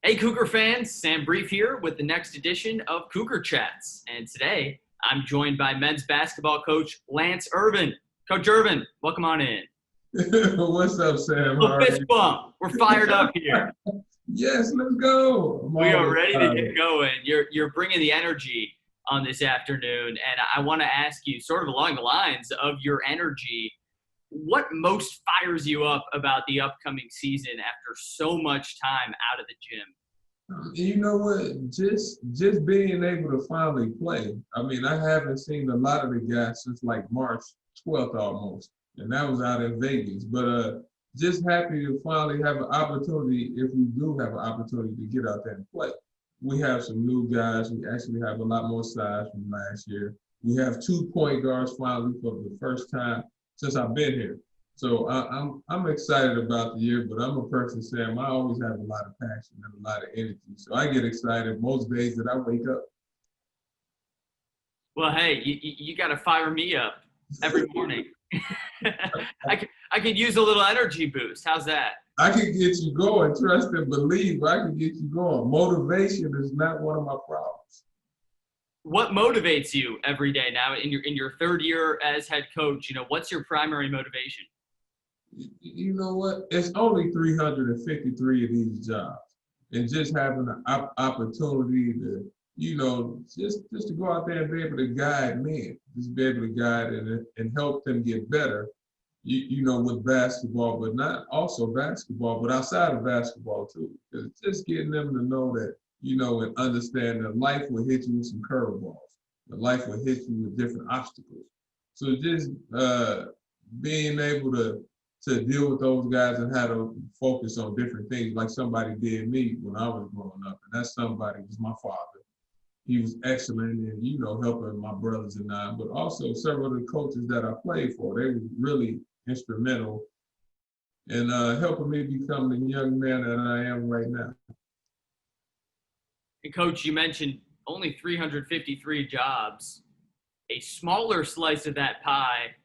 Hey, Cougar fans, Sam Brief here with the next edition of Cougar Chats. And today I'm joined by men's basketball coach Lance Irvin. Coach Irvin, welcome on in. What's up, Sam? How Little are fist you? bump. We're fired up here. Yes, let's go. I'm We are always ready to excited. get going. You're bringing the energy on this afternoon, and I want to ask you, sort of along the lines of your energy, what most fires you up about the upcoming season after so much time out of the gym? You know what? Just being able to finally play. I mean, I haven't seen a lot of the guys since like March 12th almost, and that was out in Vegas. But just happy to finally have an opportunity, if we do have an opportunity to get out there and play. We have some new guys. We actually have a lot more size from last year. We have 2 point guards finally for the first time since I've been here. So I'm excited about the year, but I'm a person, Sam. I always have a lot of passion and a lot of energy. So I get excited most days that I wake up. Well, hey, you got to fire me up every morning. I could use a little energy boost. How's that? I can get you going. Trust and believe. I can get you going. Motivation is not one of my problems. What motivates you every day now in your third year as head coach? What's your primary motivation? You know what? It's only 353 of these jobs, and just having an opportunity to, just to go out there and be able to guide men, just be able to guide and help them get better. With basketball, but not also basketball, but outside of basketball too. It's just getting them to know that, and understand that life will hit you with some curveballs. That life will hit you with different obstacles. So just being able to deal with those guys and how to focus on different things, like somebody did me when I was growing up, and that somebody was my father. He was excellent in, helping my brothers and I, but also several of the coaches that I played for. They were really instrumental in helping me become the young man that I am right now. And Coach, you mentioned only 353 jobs. A smaller slice of that pie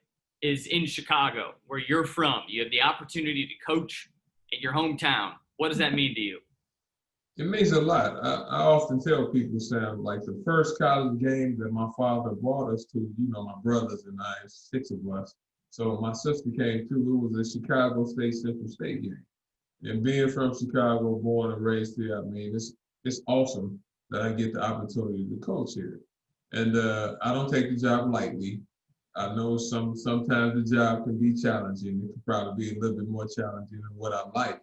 is in Chicago, where you're from. You have the opportunity to coach in your hometown. What does that mean to you? It means a lot. I often tell people, Sam, like the first college game that my father brought us to, my brothers and I, 6 of us. So my sister came too. It was a Chicago State Central State game. And being from Chicago, born and raised here, I mean, it's awesome that I get the opportunity to coach here. And I don't take the job lightly. I know sometimes the job can be challenging. It could probably be a little bit more challenging than what I like.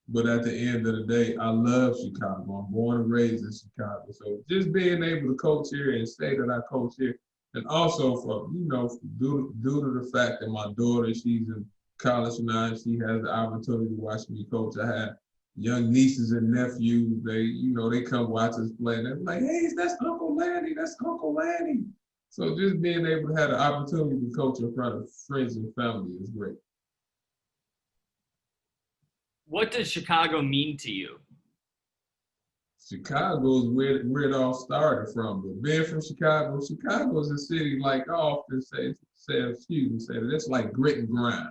But at the end of the day, I love Chicago. I'm born and raised in Chicago. So just being able to coach here and say that I coach here, and also for, due to the fact that my daughter, she's in college now, and she has the opportunity to watch me coach. I have young nieces and nephews. They come watch us play, and they're like, hey, that's Uncle Lanny. That's Uncle Lanny. So just being able to have the opportunity to coach in front of friends and family is great. What does Chicago mean to you? Chicago is where it all started from. But being from Chicago is a city, like I often say that it's like grit and grind.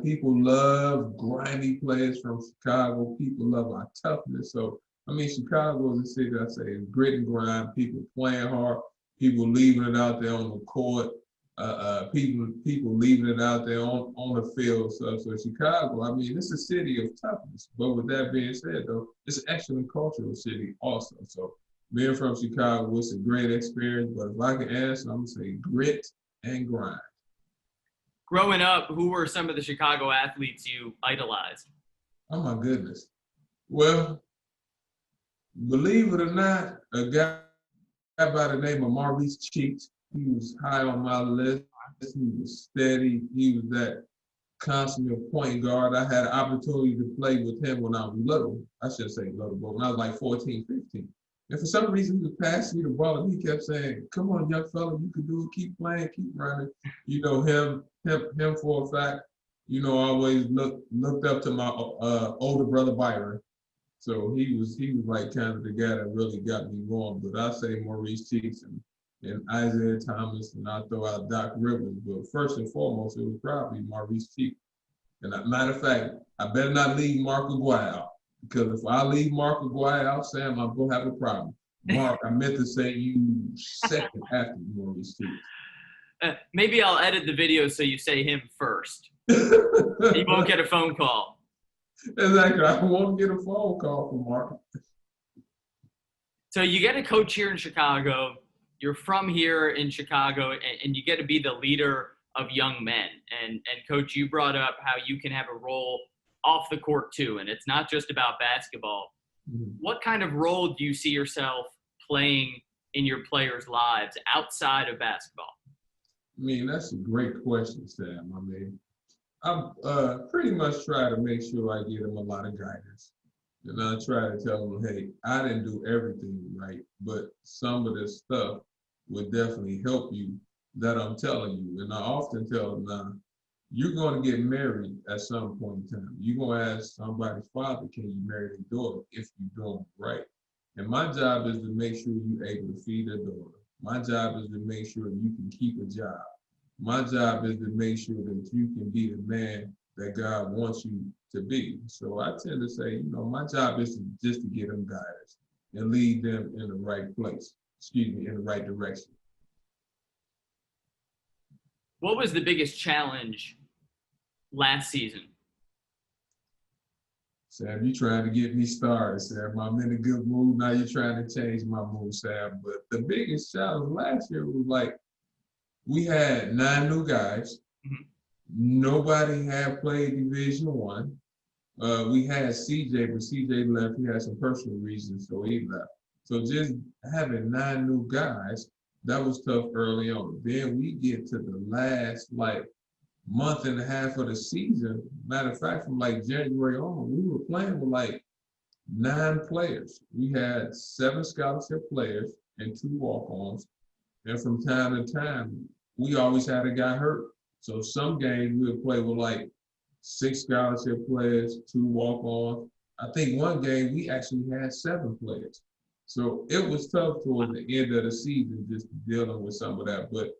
People love grimy players from Chicago. People love our toughness. So, I mean, Chicago is a city, I say, is grit and grind. People playing hard. People leaving it out there on the court. People leaving it out there on the field. So Chicago, I mean, it's a city of toughness. But with that being said, though, it's an excellent cultural city also. So being from Chicago, it's a great experience. But if I can answer, I'm going to say grit and grind. Growing up, who were some of the Chicago athletes you idolized? Oh, my goodness. Well, believe it or not, a guy by the name of Maurice Cheeks, he was high on my list. He was steady. He was that consummate point guard. I had an opportunity to play with him when I was little. I shouldn't say little, but when I was like 14, 15. And for some reason, he was passing me the ball, and he kept saying, come on, young fella, you can do it. Keep playing, keep running. Him for a fact, I always looked up to my older brother, Byron. So he was like kind of the guy that really got me going. But I say Maurice Cheeks and Isaiah Thomas, and I throw out Doc Rivers. But first and foremost, it was probably Maurice Cheeks. And matter of fact, I better not leave Mark Aguirre out. Because if I leave Mark or go out, Sam, I'm going to have a problem. Mark, I meant to say you second after Maurice too. Maybe I'll edit the video so you say him first. You won't get a phone call. Exactly. I won't get a phone call from Mark. So you get a coach here in Chicago. You're from here in Chicago, and you get to be the leader of young men. And Coach, you brought up how you can have a role off the court too, and it's not just about basketball. Mm-hmm. What kind of role do you see yourself playing in your players' lives outside of basketball? I mean, that's a great question, Sam. I mean, I pretty much try to make sure I give them a lot of guidance. And I try to tell them, hey, I didn't do everything right, but some of this stuff would definitely help you that I'm telling you. And I often tell them now, you're going to get married at some point in time. You're going to ask somebody's father, can you marry their daughter if you're doing it right? And my job is to make sure you're able to feed a daughter. My job is to make sure you can keep a job. My job is to make sure that you can be the man that God wants you to be. So I tend to say, my job is just to get them guidance and lead them in the right place, in the right direction. What was the biggest challenge last season? Sam, you trying to get me started, Sam. I'm in a good mood. Now you're trying to change my mood, Sam. But the biggest challenge last year was like, we had 9 new guys. Mm-hmm. Nobody had played Division I. We had CJ, but CJ left. He had some personal reasons, so he left. So just having 9 new guys, that was tough early on. Then we get to the last month and a half of the season. Matter of fact, from January on, we were playing with 9 players. We had 7 scholarship players and 2 walk-ons. And from time to time, we always had a guy hurt. So some games we would play with 6 scholarship players, 2 walk-ons. I think one game we actually had 7 players. So it was tough toward the end of the season just dealing with some of that. But,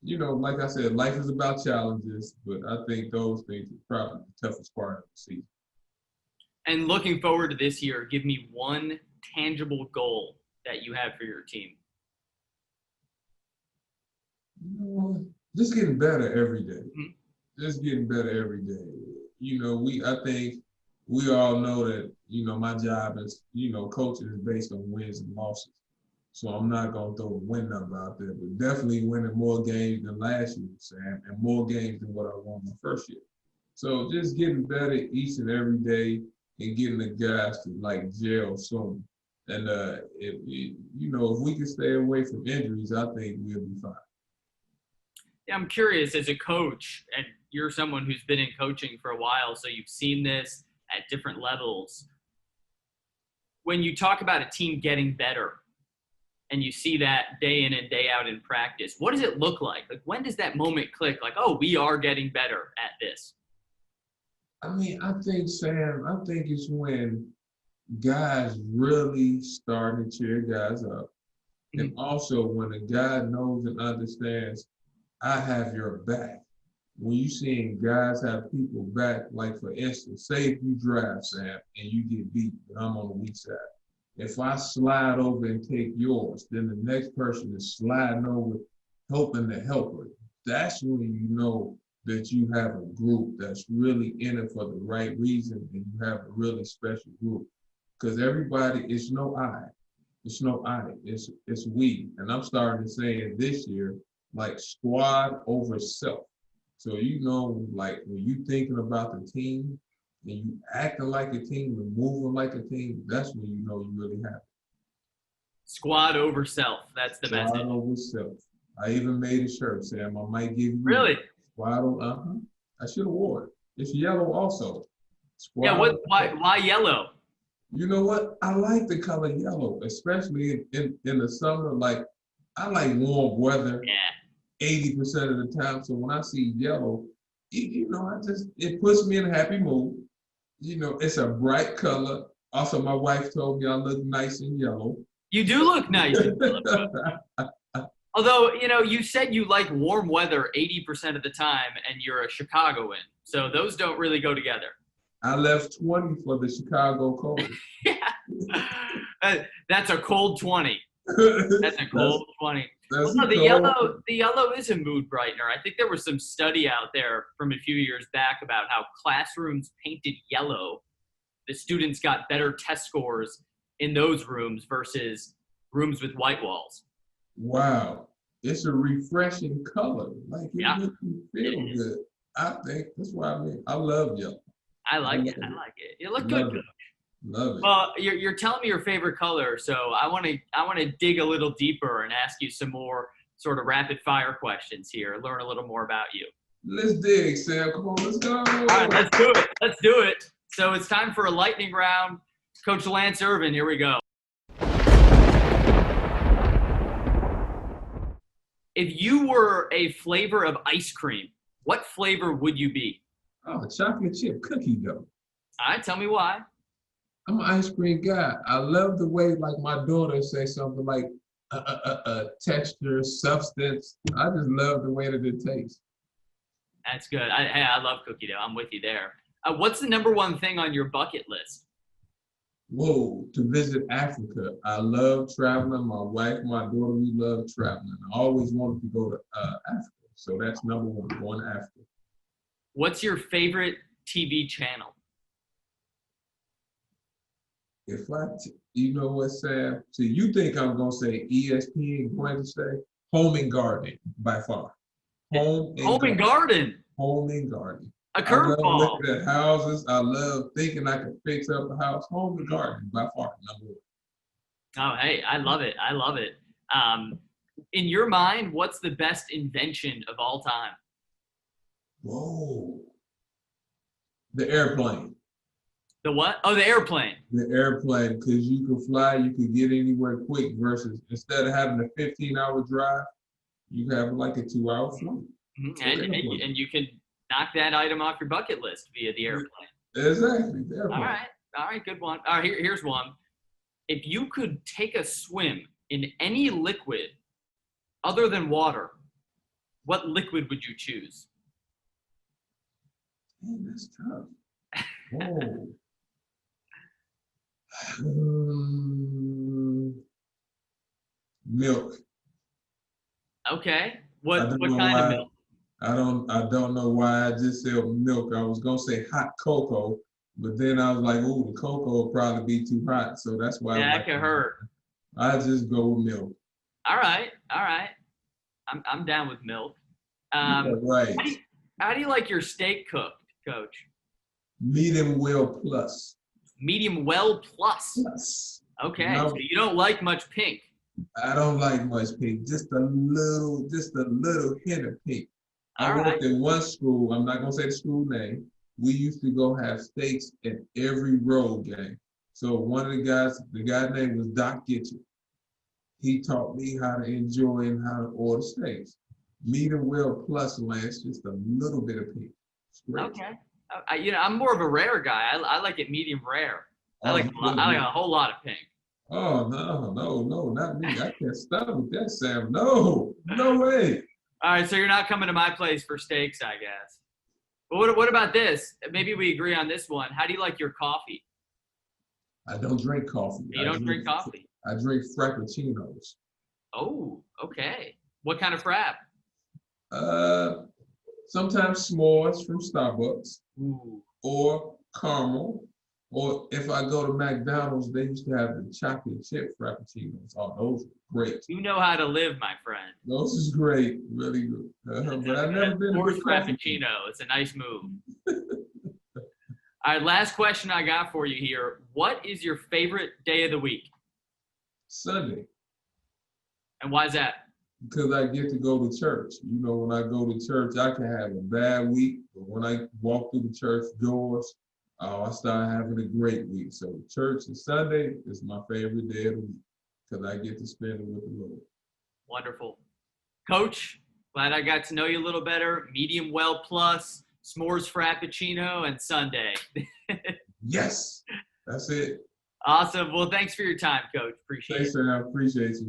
like I said, life is about challenges, but I think those things are probably the toughest part of the season. And looking forward to this year, give me one tangible goal that you have for your team. Just getting better every day. Mm-hmm. Just getting better every day. I think we all know that, my job is, coaching is based on wins and losses. So I'm not going to throw a win number out there, but definitely winning more games than last year, Sam, and more games than what I won my first year. So just getting better each and every day and getting the guys to gel soon. And if we can stay away from injuries, I think we'll be fine. Yeah, I'm curious, as a coach, and you're someone who's been in coaching for a while, so you've seen this at different levels. When you talk about a team getting better and you see that day in and day out in practice, what does it look like? When does that moment click? Oh, we are getting better at this. I mean, I think, Sam, it's when guys really start to cheer guys up. Mm-hmm. And also when a guy knows and understands, I have your back. When you seeing guys have people back, for instance, say if you drive, Sam, and you get beat, and I'm on the weak side. If I slide over and take yours, then the next person is sliding over, helping the helper. That's when you know that you have a group that's really in it for the right reason, and you have a really special group. Because everybody, it's no I. It's no I. It's we. And I'm starting to say it this year, squad over self. So, when you thinking about the team and you acting like a team and moving like a team, that's when you know you really have it. Squad over self. That's the message. Squad over self. I even made a shirt, Sam. I might give you. Really? Squad over, I should have worn it. It's yellow also. Squad why yellow? You know what? I like the color yellow, especially in the summer. I like warm weather. Yeah. 80% of the time. So when I see yellow, it puts me in a happy mood. It's a bright color. Also, my wife told me I look nice in yellow. You do look nice in yellow. Although, you said you like warm weather 80% of the time and you're a Chicagoan. So those don't really go together. I left 20 for the Chicago Cold. That's a cold 20. That's a cold 20. That's Well, no, cold. the yellow is a mood brightener. I think there was some study out there from a few years back about how classrooms painted yellow, the students got better test scores in those rooms versus rooms with white walls. Wow. It's a refreshing color. Like it Yeah, makes you feel it is. good. I think that's why I love yellow. I like it. Love I it. like it. You look good, Love Coach. it. Love it. Well, you're telling me your favorite color, so I want to dig a little deeper and ask you some more sort of rapid fire questions here. Learn a little more about you. Let's dig, Sam. Come on, let's go. All right, let's do it. Let's do it. So it's time for a lightning round. Coach Lance Irvin, here we go. If you were a flavor of ice cream, what flavor would you be? Oh, chocolate chip cookie dough. All right, tell me why. I'm an ice cream guy. I love the way, like my daughter say something like texture, substance. I just love the way that it tastes. That's good. I love cookie dough. I'm with you there. What's the number one thing on your bucket list? Whoa, to visit Africa. I love traveling. My wife, my daughter, we love traveling. I always wanted to go to Africa. So that's number one, going to Africa. What's your favorite TV channel? You know what, Sam? So you think I'm going to say ESPN, going to say Home and Garden by far. Home and Garden. Home and Garden. A I love curveball. looking at houses. I love thinking I can fix up a house. Home and Garden by far, number one. Oh, hey, I love it. I love it. In your mind, what's the best invention of all time? Whoa. The airplane. The what? Oh, the airplane. The airplane, because you can fly, you can get anywhere quick versus instead of having a 15-hour drive, you have like a 2-hour flight. Mm-hmm. And you can knock that item off your bucket list via the airplane. Exactly. The airplane. All right, good one. All right, here's one. If you could take a swim in any liquid other than water, what liquid would you choose? Man, that's tough. Whoa. Milk. Okay. What kind of milk? I don't know why I just said milk. I was gonna say hot cocoa, but then I was like, oh, the cocoa will probably be too hot, so that's why. Yeah, that could hurt. I just go with milk. All right. I'm down with milk. Right. How do you like your steak cooked, Coach? Medium well plus. Medium well plus. Plus. Okay, No, so you don't like much pink. I don't like much pink. Just a little hint of pink. I worked in one school. I'm not gonna say the school name. We used to go have steaks at every road game. So one of the guy's name was Doc Gitchen. He taught me how to enjoy and how to order steaks. Medium well plus, Lance, just a little bit of pink. Okay. I'm more of a rare guy. I like it medium rare. I like a whole lot of pink. Oh, no, not me. I can't stop with that, Sam. No way. All right, so you're not coming to my place for steaks, I guess. But what about this? Maybe we agree on this one. How do you like your coffee? I don't drink coffee. You don't drink coffee? I drink frappuccinos. Oh, okay. What kind of frap? Sometimes s'mores from Starbucks. Ooh. Or caramel. Or if I go to McDonald's, they used to have the chocolate chip frappuccinos. Oh, those are great. You know how to live, my friend. Those is great, really good. But I've never been a frappuccino. It's a nice move. All right, last question I got for you here. What is your favorite day of the week? Sunday. And why is that? Because I get to go to church. You know, when I go to church, I can have a bad week, but when I walk through the church doors, I start having a great week. So church and Sunday is my favorite day of the week because I get to spend it with the Lord. Wonderful. Coach, glad I got to know you a little better. Medium well plus, s'mores frappuccino, and Sunday. Yes, that's it. Awesome. Well, thanks for your time, Coach. Appreciate it. Thanks, sir. I appreciate you.